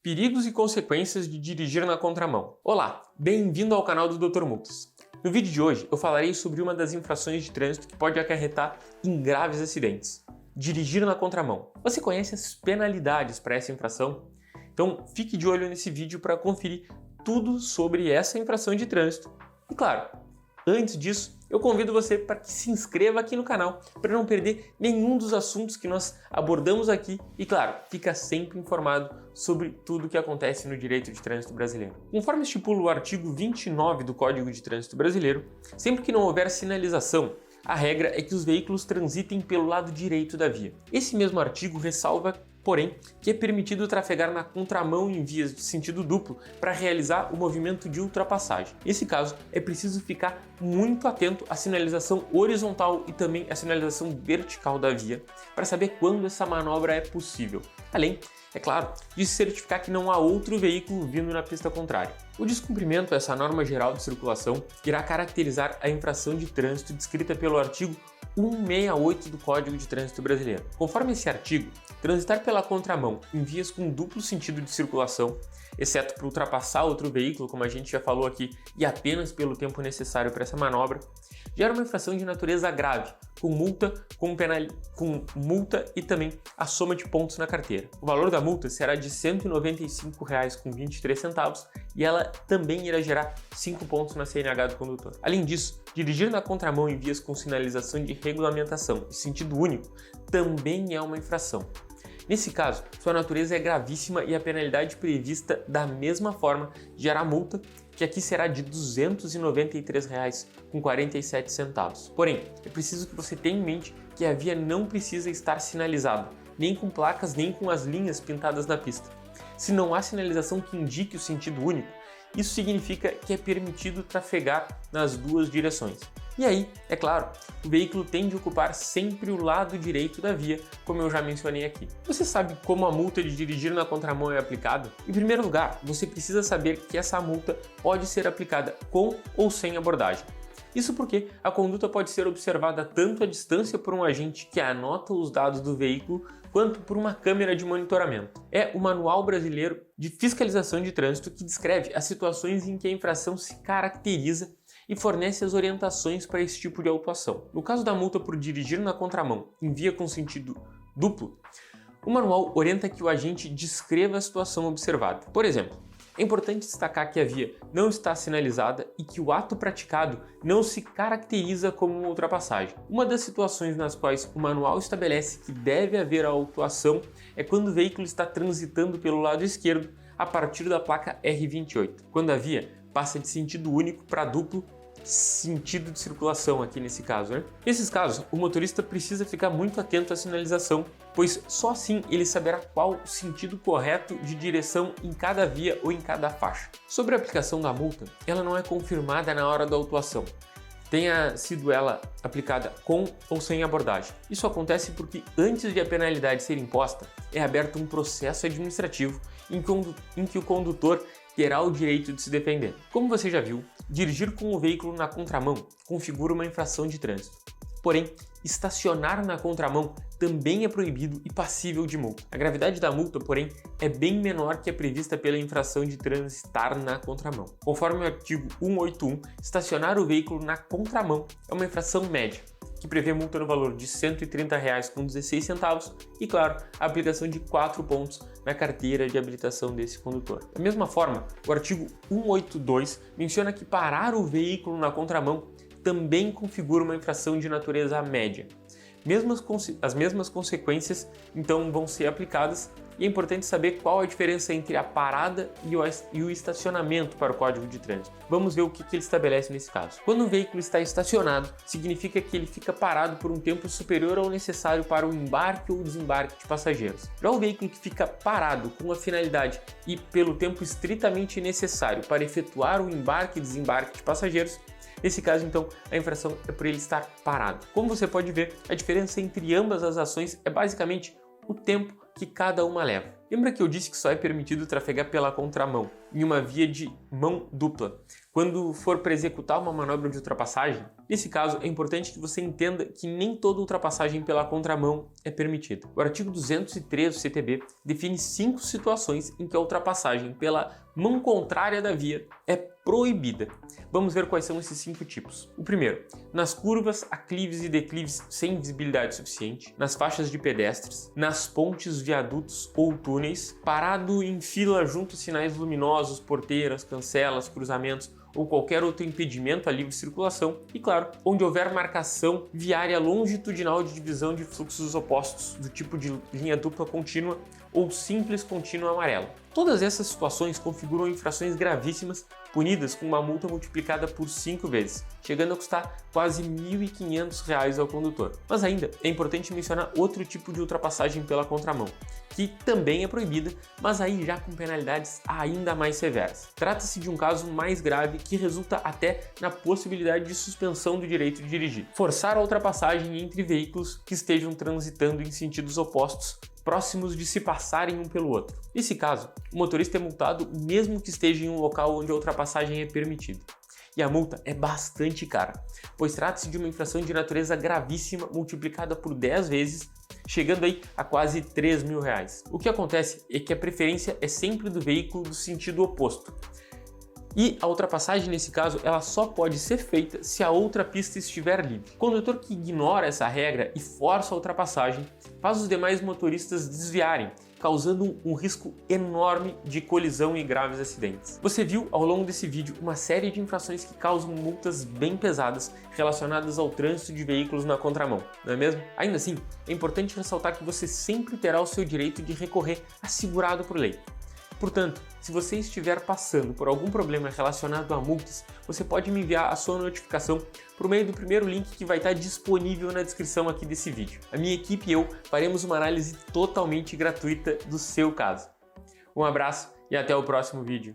Perigos e consequências de dirigir na contramão. Olá, bem-vindo ao canal do Dr. Multas. No vídeo de hoje eu falarei sobre uma das infrações de trânsito que pode acarretar em graves acidentes: dirigir na contramão. Você conhece as penalidades para essa infração? Então fique de olho nesse vídeo para conferir tudo sobre essa infração de trânsito. E claro, antes disso, eu convido você para que se inscreva aqui no canal para não perder nenhum dos assuntos que nós abordamos aqui e, claro, fica sempre informado sobre tudo o que acontece no direito de trânsito brasileiro. Conforme estipula o artigo 29 do Código de Trânsito Brasileiro, sempre que não houver sinalização, a regra é que os veículos transitem pelo lado direito da via. Esse mesmo artigo ressalva, porém, que é permitido trafegar na contramão em vias de sentido duplo para realizar o movimento de ultrapassagem. Nesse caso, é preciso ficar muito atento à sinalização horizontal e também à sinalização vertical da via para saber quando essa manobra é possível. Além, é claro, de se certificar que não há outro veículo vindo na pista contrária. O descumprimento dessa norma geral de circulação irá caracterizar a infração de trânsito descrita pelo artigo 168 do Código de Trânsito Brasileiro. Conforme esse artigo, transitar pela contramão em vias com duplo sentido de circulação, exceto para ultrapassar outro veículo, como a gente já falou aqui, e apenas pelo tempo necessário para essa manobra, gera uma infração de natureza grave, com multa e também a soma de pontos na carteira. O valor da multa será de R$ 195,23 e ela também irá gerar 5 pontos na CNH do condutor. Além disso, dirigir na contramão em vias com sinalização de regulamentação e sentido único também é uma infração. Nesse caso, sua natureza é gravíssima e a penalidade prevista da mesma forma gera multa, que aqui será de R$ 293,47. Porém, é preciso que você tenha em mente que a via não precisa estar sinalizada, nem com placas, nem com as linhas pintadas na pista. Se não há sinalização que indique o sentido único, isso significa que é permitido trafegar nas duas direções. E aí, é claro, o veículo tem de ocupar sempre o lado direito da via, como eu já mencionei aqui. Você sabe como a multa de dirigir na contramão é aplicada? Em primeiro lugar, você precisa saber que essa multa pode ser aplicada com ou sem abordagem. Isso porque a conduta pode ser observada tanto à distância por um agente que anota os dados do veículo, quanto por uma câmera de monitoramento. É o Manual Brasileiro de Fiscalização de Trânsito que descreve as situações em que a infração se caracteriza e fornece as orientações para esse tipo de autuação. No caso da multa por dirigir na contramão em via com sentido duplo, o manual orienta que o agente descreva a situação observada. Por exemplo, é importante destacar que a via não está sinalizada e que o ato praticado não se caracteriza como uma ultrapassagem. Uma das situações nas quais o manual estabelece que deve haver a autuação é quando o veículo está transitando pelo lado esquerdo a partir da placa R28, quando a via passa de sentido único para duplo sentido de circulação aqui nesse caso, né? Nesses casos, o motorista precisa ficar muito atento à sinalização, pois só assim ele saberá qual o sentido correto de direção em cada via ou em cada faixa. Sobre a aplicação da multa, ela não é confirmada na hora da autuação, tenha sido ela aplicada com ou sem abordagem. Isso acontece porque antes de a penalidade ser imposta, é aberto um processo administrativo em que o condutor terá o direito de se defender. Como você já viu, dirigir com o veículo na contramão configura uma infração de trânsito. Porém, estacionar na contramão também é proibido e passível de multa. A gravidade da multa, porém, é bem menor que a prevista pela infração de transitar na contramão. Conforme o artigo 181, estacionar o veículo na contramão é uma infração média, que prevê multa no valor de R$ 130,16 e, claro, a aplicação de 4 pontos na carteira de habilitação desse condutor. Da mesma forma, o artigo 182 menciona que parar o veículo na contramão também configura uma infração de natureza média. As mesmas consequências, então, vão ser aplicadas e é importante saber qual a diferença entre a parada e o estacionamento para o Código de Trânsito. Vamos ver o que ele estabelece nesse caso. Quando um veículo está estacionado, significa que ele fica parado por um tempo superior ao necessário para o embarque ou desembarque de passageiros. Já o veículo que fica parado com a finalidade e pelo tempo estritamente necessário para efetuar o embarque e desembarque de passageiros, nesse caso, então, a infração é por ele estar parado. Como você pode ver, a diferença entre ambas as ações é basicamente o tempo que cada uma leva. Lembra que eu disse que só é permitido trafegar pela contramão em uma via de mão dupla, Quando for para executar uma manobra de ultrapassagem, nesse caso é importante que você entenda que nem toda ultrapassagem pela contramão é permitida. O artigo 203 do CTB define 5 situações em que a ultrapassagem pela mão contrária da via é proibida. Vamos ver quais são esses 5 tipos. O primeiro, nas curvas, aclives e declives sem visibilidade suficiente, nas faixas de pedestres, nas pontes, viadutos ou túneis, parado em fila junto a sinais luminosos, porteiras, cancelas, cruzamentos ou qualquer outro impedimento à livre circulação e, claro, onde houver marcação viária longitudinal de divisão de fluxos opostos, do tipo de linha dupla contínua ou simples contínua amarela. Todas essas situações configuram infrações gravíssimas, punidas com uma multa multiplicada por 5 vezes, chegando a custar quase R$ 1.500 ao condutor. Mas ainda é importante mencionar outro tipo de ultrapassagem pela contramão, que também é proibida, mas aí já com penalidades ainda mais severas. Trata-se de um caso mais grave que resulta até na possibilidade de suspensão do direito de dirigir. Forçar a ultrapassagem entre veículos que estejam transitando em sentidos opostos, próximos de se passarem um pelo outro. Nesse caso, o motorista é multado mesmo que esteja em um local onde a ultrapassagem é permitida. E a multa é bastante cara, pois trata-se de uma infração de natureza gravíssima multiplicada por 10 vezes, chegando aí a quase R$ 3.000. O que acontece é que a preferência é sempre do veículo do sentido oposto. E a ultrapassagem, nesse caso, ela só pode ser feita se a outra pista estiver livre. O condutor que ignora essa regra e força a ultrapassagem faz os demais motoristas desviarem, causando um risco enorme de colisão e graves acidentes. Você viu ao longo desse vídeo uma série de infrações que causam multas bem pesadas relacionadas ao trânsito de veículos na contramão, não é mesmo? Ainda assim, é importante ressaltar que você sempre terá o seu direito de recorrer assegurado por lei. Portanto, se você estiver passando por algum problema relacionado a multas, você pode me enviar a sua notificação por meio do primeiro link que vai estar disponível na descrição aqui desse vídeo. A minha equipe e eu faremos uma análise totalmente gratuita do seu caso. Um abraço e até o próximo vídeo.